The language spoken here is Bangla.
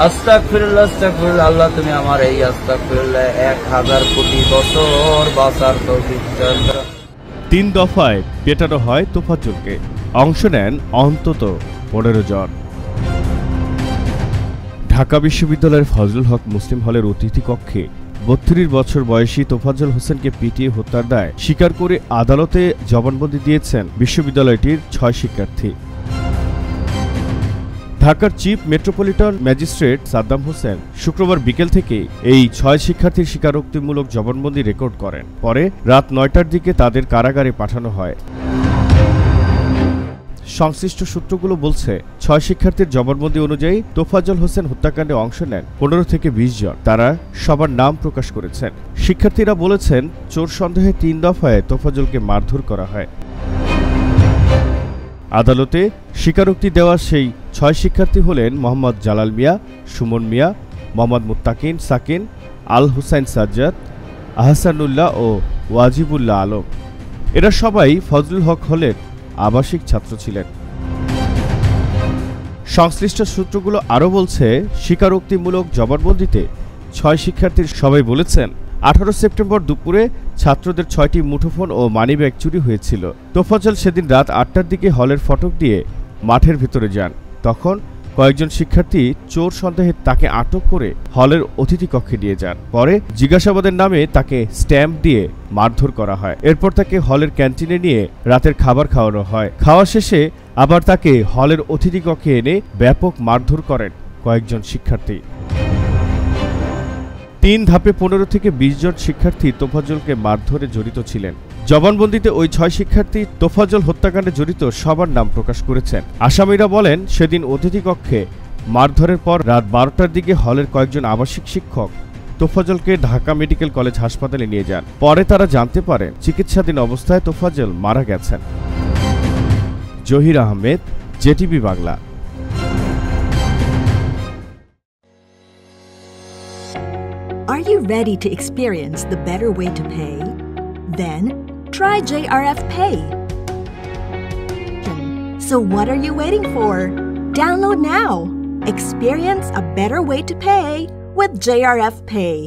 আস্তাগফিরুল্লাহ আস্তাগফিরুল্লাহ, আল্লাহ তুমি আমার এই আস্তাগফিরুল্লাহ 1000 কোটি বছর বাঁচার তৌফিক দান করো। 3 দফায় পেটানো হয় তোফাজ্জলকে, অংশ নেন অন্তত 15 জন। ঢাকা বিশ্ববিদ্যালয়ের ফজলুল হক মুসলিম হলের অতিথি কক্ষে 32 বছর বয়সী তোফাজ্জল হোসেনকে পিটিয়ে হত্যার দায় স্বীকার করে আদালতে জবানবন্দি দিয়েছেন বিশ্ববিদ্যালয়টির 6 শিক্ষার্থী। ঢাকার chief metropolitan magistrate Saddam Hossain শুক্রবার বিকেল থেকে এই 6 শিক্ষার্থীর স্বীকারোক্তিমূলক জবানবন্দি রেকর্ড করেন। পরে রাত 9টার দিকে তাদের কারাগারে পাঠানো হয়। সংশ্লিষ্ট সূত্রগুলো বলছে, 6 শিক্ষার্থীর জবানবন্দি অনুযায়ী তোফাজ্জল হোসেন হত্যাকাণ্ডে অংশ নেন 15 থেকে 20 জন। তারা সবার নাম প্রকাশ করেছেন। শিক্ষার্থীরা বলেছেন, চোর সন্দেহে 3 দফায় তোফাজ্জলকে মারধর করা হয়। আদালতে স্বীকারোক্তি দেওয়া সেই 6 শিক্ষার্থী হলেন মোহাম্মদ জালাল মিয়া, সুমন মিয়া, মোহাম্মদ মুত্তাকিন সাকিন, আল হুসাইন সাজ্জাদ, আহসানুল্লাহ ও ওয়াজিবুল্লাহ আলম। এরা সবাই ফজলুল হক হলের আবাসিক ছাত্র ছিলেন। সংশ্লিষ্ট সূত্রগুলো আরও বলছে, স্বীকারোক্তিমূলক জবানবন্দিতে 6 শিক্ষার্থীর সবাই বলেছেন, 18 সেপ্টেম্বর দুপুরে ছাত্রদের 6টি মুঠোফোন ও মানিব্যাগ চুরি হয়েছিল। তোফাজ্জল সেদিন রাত 8টার দিকে হলের ফটক দিয়ে মাঠের ভেতরে যান। তখন কয়েকজন শিক্ষার্থী চোর সন্দেহে তাকে আটক করে হলের অতিথি কক্ষে নিয়ে যান। পরে জিজ্ঞাসাবাদের নামে তাকে স্ট্যাম্প দিয়ে মারধর করা হয়। এরপর তাকে হলের ক্যান্টিনে নিয়ে রাতের খাবার খাওয়ানো হয়। খাওয়া শেষে আবার তাকে হলের অতিথি কক্ষে এনে ব্যাপক মারধর করেন কয়েকজন শিক্ষার্থী। 3 ধাপে 15 থেকে 20 জন শিক্ষার্থী তোফাজ্জলকে মারধরে জড়িত ছিলেন। জবানবন্দিতে ওই 6 শিক্ষার্থী তোফাজ্জল হত্যাকাণ্ডে জড়িত সবার নাম প্রকাশ করেছেন। আসামিরা বলেন, সেদিন অতিথি কক্ষে মারধরের পর রাত 12টার দিকে হলের কয়েকজন আবাসিক শিক্ষক তোফাজ্জলকে ঢাকা মেডিকেল কলেজ হাসপাতালে নিয়ে যান। পরে তারা জানতে পারেন, চিকিৎসাধীন অবস্থায় তোফাজ্জল মারা গেছেন। Zahir Ahmed, JTV Bangla. Are you ready to experience the better way to pay? Then try JRF Pay. So what are you waiting for? Download now. Experience a better way to pay with JRF Pay.